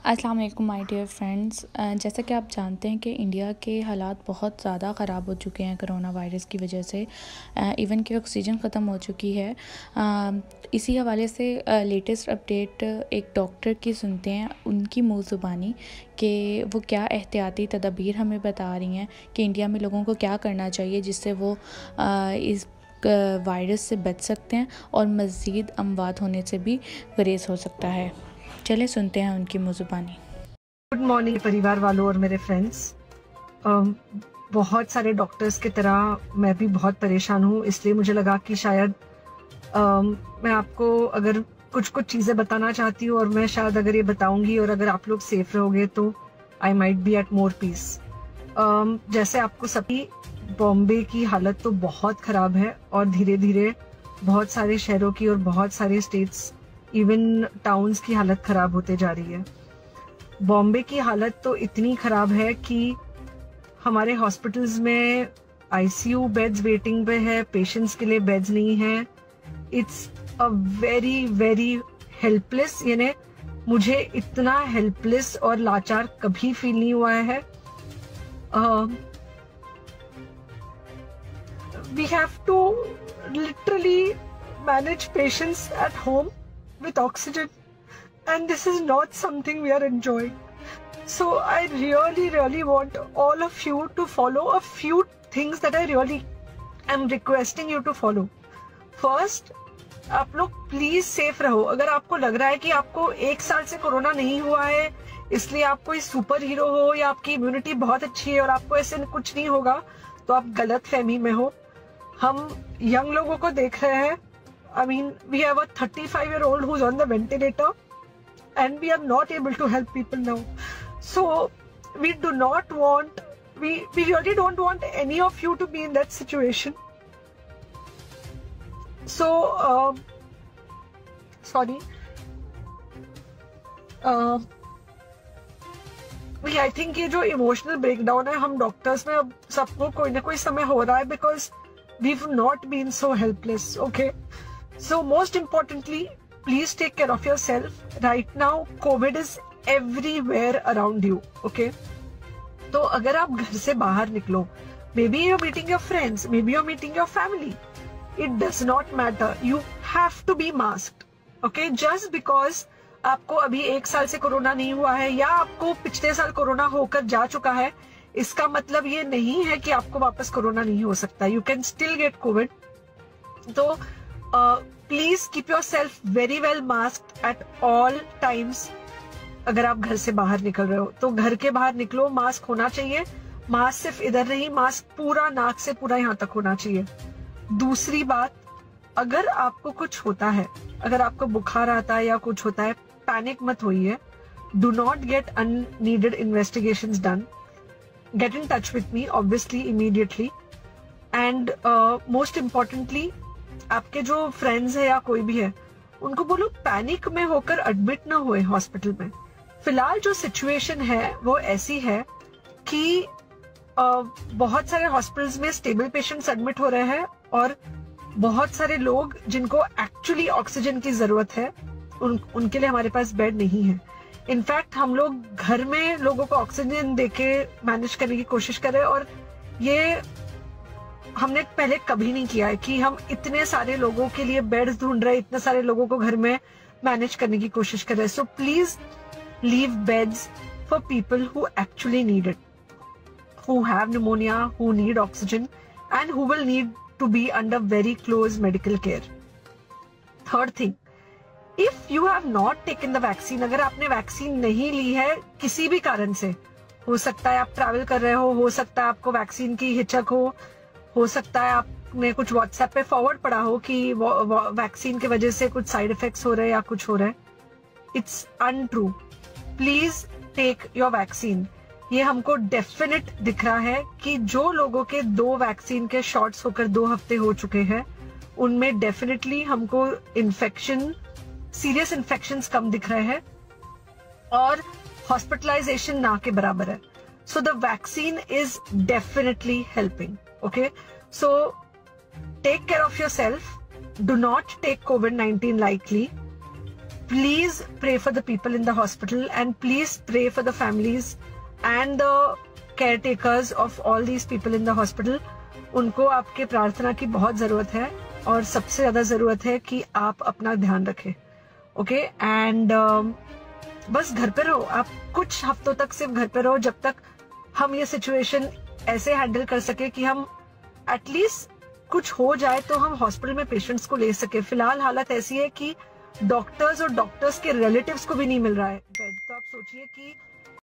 अस्सलाम वालेकुम my dear friends. जैसा कि आप जानते हैं कि इंडिया के हालात बहुत ज़्यादा ख़राब हो चुके हैं कोरोना वायरस की वजह से। इवन कि ऑक्सीजन ख़त्म हो चुकी है। इसी हवाले से लेटेस्ट अपडेट एक डॉक्टर की सुनते हैं, उनकी मुँह ज़ुबानी कि वो क्या एहतियाती तदबीर हमें बता रही हैं कि इंडिया में लोगों को क्या करना चाहिए जिससे वो इस वायरस से बच सकते हैं और मज़ीद अमवात होने से भी गुरेज हो सकता है। चले सुनते हैं उनकी मुज़ुबानी। गुड मॉर्निंग परिवार वालों और मेरे फ्रेंड्स। बहुत सारे डॉक्टर्स की तरह मैं भी बहुत परेशान हूँ, इसलिए मुझे लगा कि शायद मैं आपको अगर कुछ चीज़ें बताना चाहती हूँ और मैं शायद अगर ये बताऊंगी और अगर आप लोग सेफ रहोगे तो I might be at more peace. जैसे आपको सभी, बॉम्बे की हालत तो बहुत ख़राब है और धीरे धीरे बहुत सारे शहरों की और बहुत सारे स्टेट्स, इवन टाउन्स की हालत ख़राब होते जा रही है। बॉम्बे की हालत तो इतनी ख़राब है कि हमारे हॉस्पिटल्स में आईसीयू बेड्स वेटिंग पे है, पेशेंट्स के लिए बेड्स नहीं है। It's a very very helpless, यानी मुझे इतना हेल्पलेस और लाचार कभी फील नहीं हुआ है। We have to literally manage patients at home with oxygen, and this is not something we are enjoying. So I really want all of you to follow a few things that I really am requesting you to follow. First, आप लोग please safe रहो। अगर आपको लग रहा है कि आपको 1 साल से कोरोना नहीं हुआ है इसलिए आप कोई सुपर हीरो हो या आपकी इम्यूनिटी बहुत अच्छी है और आपको ऐसे कुछ नहीं होगा, तो आप गलत फहमी में हो। हम यंग लोगों को देख रहे हैं। I mean, we have a 35-year-old who's on the ventilator and we are not able to help people now. So we do not want, we really don't want any of you to be in that situation. So, sorry. I think ये जो emotional breakdown है हम doctors में अब सबको कोई ना कोई समय हो रहा है, because we've not been so helpless, okay? So most importantly, please take care of yourself. Right now, COVID is everywhere around you, okay? तो अगर आप घर से बाहर निकलो, maybe you're meeting your friends, maybe you're meeting your family. It does not matter. You have to be masked, okay? Just because आपको अभी 1 साल से कोरोना नहीं हुआ है या आपको पिछले साल कोरोना होकर जा चुका है, इसका मतलब ये नहीं है कि आपको वापस कोरोना नहीं हो सकता। You can still get COVID. तो please keep your self very well masked at all times. अगर आप घर से बाहर निकल रहे हो तो घर के बाहर निकलो, मास्क होना चाहिए। मास्क सिर्फ इधर नहीं, मास्क पूरा नाक से पूरा यहाँ तक होना चाहिए। दूसरी बात, अगर आपको कुछ होता है, अगर आपको बुखार आता है या कुछ होता है, पैनिक मत होइए। Do not get unneeded investigations done. Get in touch with me obviously immediately. And most importantly, आपके जो फ्रेंड्स है या कोई भी है उनको बोलो पैनिक में होकर एडमिट ना हुए हॉस्पिटल में। फिलहाल जो सिचुएशन है वो ऐसी है कि बहुत सारे हॉस्पिटल्स में स्टेबल पेशेंट्स एडमिट हो रहे हैं और बहुत सारे लोग जिनको एक्चुअली ऑक्सीजन की जरूरत है उनके लिए हमारे पास बेड नहीं है। इनफैक्ट हम लोग घर में लोगों को ऑक्सीजन देके मैनेज करने की कोशिश कर रहे हैं और ये हमने पहले कभी नहीं किया है कि हम इतने सारे लोगों के लिए बेड्स ढूंढ रहे हैं, इतने सारे लोगों को घर में मैनेज करने की कोशिश कर रहे हैं। So please leave beds for people who actually need it, who have pneumonia, who need oxygen and who will need to be under very close medical care. Third thing, if you have not taken the vaccine, अगर आपने vaccine नहीं ली है किसी भी कारण से, हो सकता है आप ट्रैवल कर रहे हो सकता है आपको वैक्सीन की हिचक हो सकता है आपने कुछ व्हाट्सएप पे फॉरवर्ड पढ़ा हो कि वैक्सीन की वजह से कुछ साइड इफेक्ट्स हो रहे हैं या कुछ हो रहा है। It's untrue. Please take your vaccine. ये हमको डेफिनेट दिख रहा है कि जो लोगों के 2 वैक्सीन के शॉट्स होकर 2 हफ्ते हो चुके हैं उनमें डेफिनेटली हमको इन्फेक्शन, सीरियस इन्फेक्शंस कम दिख रहे हैं और हॉस्पिटलाइजेशन ना के बराबर है। So the vaccine is definitely helping, okay? So take care of yourself. Do not take COVID-19 lightly. please pray for the people in the hospital and please pray for the families and the caretakers of all these people in the hospital. उनको आपके प्रार्थना की बहुत जरूरत है और सबसे ज्यादा जरूरत है कि आप अपना ध्यान रखें. ओके एंड बस घर पे रहो. आप कुछ हफ्तों तक सिर्फ घर पे रहो जब तक हम ये सिचुएशन ऐसे हैंडल कर सके कि हम एटलीस्ट कुछ हो जाए तो हम हॉस्पिटल में पेशेंट्स को ले सके. फिलहाल हालत ऐसी है कि डॉक्टर्स और डॉक्टर्स के रिलेटिव्स को भी नहीं मिल रहा है बेड. तो आप सोचिए कि